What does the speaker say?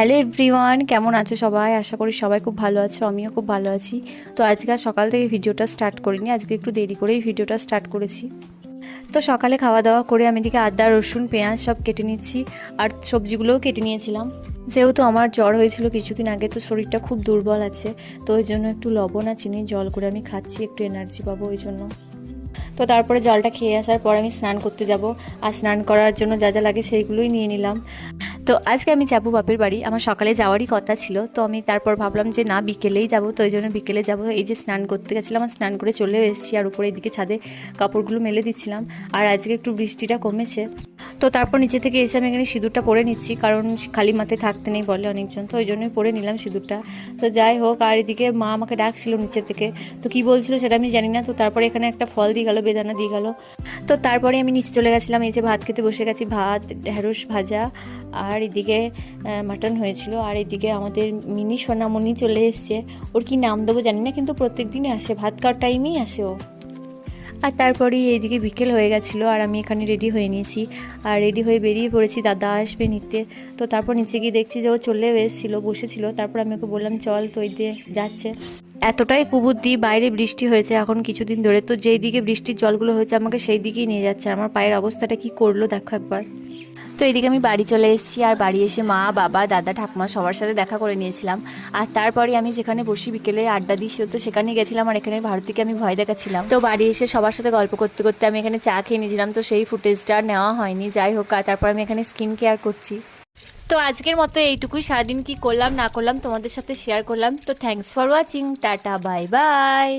Hello everyone, কেমন আছো সবাই? আশা করি সবাই খুব ভালো আছো, আমিও খুব ভালো আছি। তো আজকে আর সকাল থেকে ভিডিওটা স্টার্ট করিনি, আজকে একটু দেরি করেই ভিডিওটা স্টার্ট করেছি। তো সকালে খাওয়া দাওয়া করে আমি এদিকে আদা রসুন পেঁয়াজ সব কেটে নিচ্ছি, আর সবজিগুলোও কেটে নিয়েছিলাম। যেহেতু আমার জ্বর হয়েছিল কিছুদিন আগে, তো শরীরটা খুব দুর্বল আছে, তো ওই জন্য একটু লবণ আর চিনি জল করে আমি খাচ্ছি, একটু এনার্জি পাবো ওই জন্য। তো তারপরে জলটা খেয়ে আসার পর আমি স্নান করতে যাব, আর স্নান করার জন্য যা যা লাগে সেইগুলোই নিয়ে নিলাম। তো আজকে আমি যাবো বাপের বাড়ি, আমার সকালে যাওয়ারই কথা ছিল, তো আমি তারপর ভাবলাম যে না বিকেলেই যাব, তো ওই জন্য বিকেলে যাব। এই যে স্নান করতে গেছিলাম, আর স্নান করে চলে এসেছি, আর উপরে এদিকে ছাদে কাপড়গুলো মেলে দিচ্ছিলাম। আর আজকে একটু বৃষ্টিটা কমেছে, তো তারপর নিচে থেকে এসে আমি এখানে সিঁদুরটা পরে নিচ্ছি, কারণ খালি মাথায় থাকতে নেই বলে অনেকজন, তো ওই জন্যই পরে নিলাম সিঁদুরটা। তো যাই হোক, আর এদিকে মা আমাকে ডাকছিল নিচে থেকে, তো কি বলছিল সেটা আমি জানি না। তো তারপরে এখানে একটা ফল দিয়ে গেল, বেদানা দিয়ে গেল। তো তারপরে আমি নিচে চলে গেছিলাম, এই যে ভাত খেতে বসে গেছি, ভাত ঢেঁড়স ভাজা, আর এদিকে মাটন হয়েছিল। আর এদিকে আমাদের মিনি সোনামণি চলে এসছে, ওর কি নাম দেবো জানি না, কিন্তু প্রত্যেক দিনই আসে, ভাত খাওয়ার টাইমেই আসে ও। আর তারপরেই এইদিকে বিকেল হয়ে গেছিলো, আর আমি এখানে রেডি হয়ে নিয়েছি, আর রেডি হয়ে বেরিয়ে পড়েছি, দাদা আসবে নিতে। তো তারপর নিচে গিয়ে দেখছি যে ও চলেও এসেছিলো, বসেছিল। তারপর আমি ওকে বললাম চল, তো ওই দিয়ে যাচ্ছে। এতটাই কুবুদ্ধি, বাইরে বৃষ্টি হয়েছে এখন কিছুদিন ধরে, তো যেই দিকে বৃষ্টির জলগুলো হয়েছে আমাকে সেই দিকেই নিয়ে যাচ্ছে। আমার পায়ের অবস্থাটা কি করলো দেখো একবার। তো এদিকে আমি বাড়ি চলে এসেছি, আর বাড়ি এসে মা বাবা দাদা ঠাকুমা সবার সাথে দেখা করে নিয়েছিলাম। আর তারপরে আমি যেখানে বসি বিকেলে আড্ডা দিই, তো সেখানে গেছিলাম, আর এখানে ভারতীকে আমি ভয় দেখাচ্ছিলাম। তো বাড়ি এসে সবার সাথে গল্প করতে করতে আমি এখানে চা খেয়ে নিয়েছিলাম, তো সেই ফুটেজটা নেওয়া হয়নি। যাই হোক, আর তারপর আমি এখানে স্কিন কেয়ার করছি। তো আজকের মতো এইটুকুই, সারাদিন কি করলাম না করলাম তোমাদের সাথে শেয়ার করলাম। তো thanks for watching, tata bye bye.